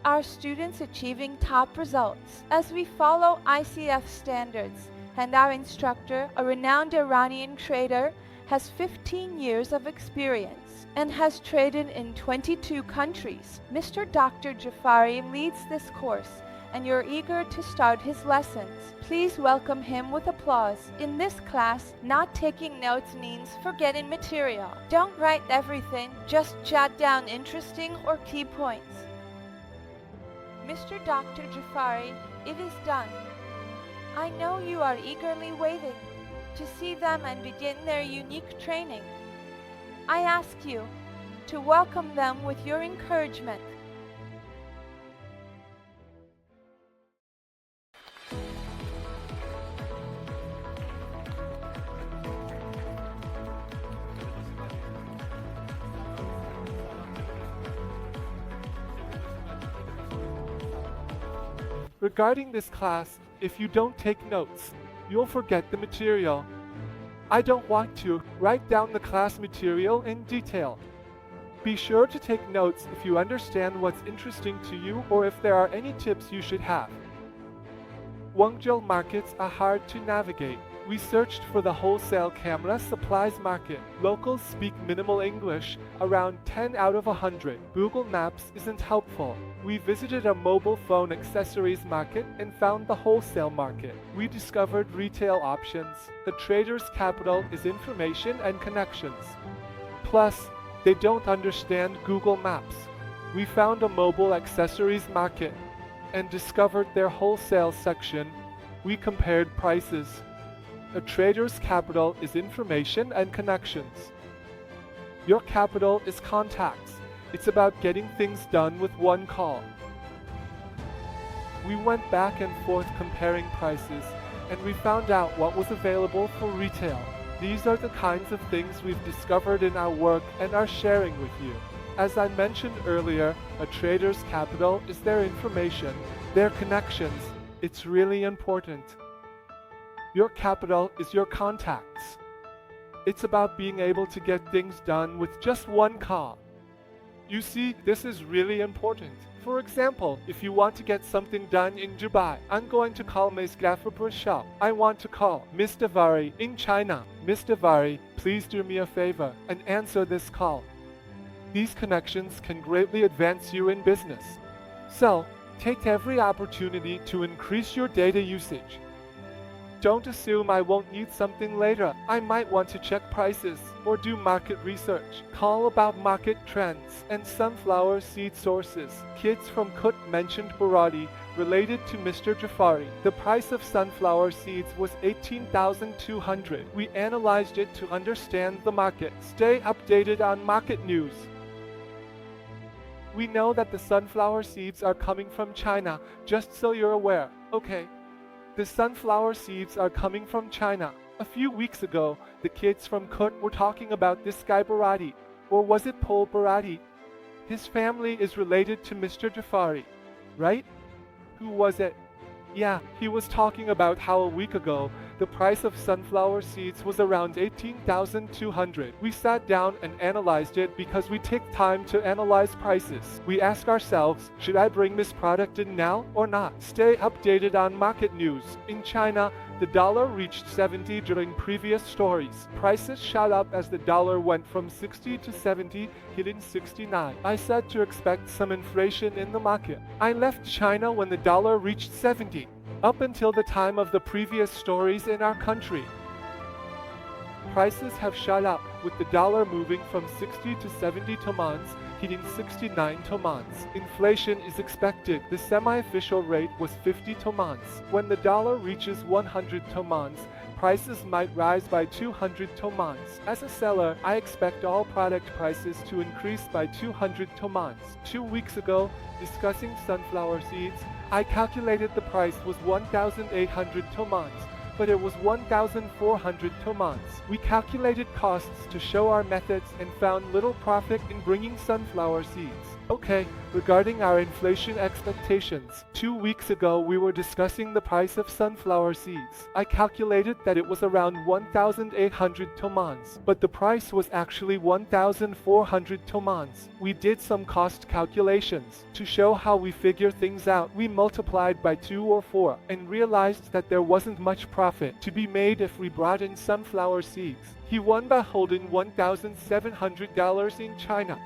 our students achieving top results as we follow ICF standards, and our instructor, a renowned Iranian trader, has 15 years of experience and has traded in 22 countries. Mr. Dr. Jafari leads this course, and you're eager to start his lessons. Please welcome him with applause. In this class, not taking notes means forgetting material. Don't write everything, just jot down interesting or key points. Mr. Dr. Jafari, it is done. I know you are eagerly waiting to see them and begin their unique training. I ask you to welcome them with your encouragement. Regarding this class, if you don't take notes, you'll forget the material. I don't want to write down the class material in detail. Be sure to take notes if you understand what's interesting to you or if there are any tips you should have. Guangzhou markets are hard to navigate. We searched for the wholesale camera supplies market. Locals speak minimal English, around 10 out of 100. Google Maps isn't helpful. We visited a mobile phone accessories market and found the wholesale market. We discovered retail options. The trader's capital is information and connections. Plus, they don't understand Google Maps. We found a mobile accessories market and discovered their wholesale section. We compared prices. A trader's capital is information and connections. Your capital is contacts. It's about getting things done with one call. We went back and forth comparing prices, and we found out what was available for retail. These are the kinds of things we've discovered in our work and are sharing with you. As I mentioned earlier, a trader's capital is their information, their connections. It's really important. Your capital is your contacts. It's about being able to get things done with just one call. You see, this is really important. For example, if you want to get something done in Dubai, I'm going to call Ms. Gaffer Shah. I want to call Ms. Davari in China. Ms. Davari, please do me a favor and answer this call. These connections can greatly advance you in business. So, take every opportunity to increase your data usage. Don't assume I won't need something later. I might want to check prices or do market research. Call about market trends and sunflower seed sources. Kids from Kut mentioned Barati related to Mr. Jafari. The price of sunflower seeds was 18,200. We analyzed it to understand the market. Stay updated on market news. We know that the sunflower seeds are coming from China, just so you're aware. Okay. The sunflower seeds are coming from China. A few weeks ago, the kids from Kut were talking about this guy Barati. Or was it Paul Barati? His family is related to Mr. Jafari, right? Who was it? Yeah, he was talking about how a week ago, the price of sunflower seeds was around 18,200. We sat down and analyzed it because we take time to analyze prices. We ask ourselves, should I bring this product in now or not? Stay updated on market news. In China, the dollar reached 70 during previous stories. Prices shot up as the dollar went from 60 to 70, hitting 69. I said to expect some inflation in the market. I left China when the dollar reached 70. Up until the time of the previous stories in our country. Prices have shot up, with the dollar moving from 60 to 70 tomans, hitting 69 tomans. Inflation is expected. The semi-official rate was 50 tomans. When the dollar reaches 100 tomans, prices might rise by 200 tomans. As a seller, I expect all product prices to increase by 200 tomans. 2 weeks ago, discussing sunflower seeds, I calculated the price was 1,800 tomans, but it was 1,400 tomans. We calculated costs to show our methods and found little profit in bringing sunflower seeds. Okay, regarding our inflation expectations, 2 weeks ago we were discussing the price of sunflower seeds. I calculated that it was around 1,800 tomans, but the price was actually 1,400 tomans. We did some cost calculations. To show how we figure things out, we multiplied by 2 or 4 and realized that there wasn't much profit to be made if we brought in sunflower seeds. He won by holding $1,700 in China.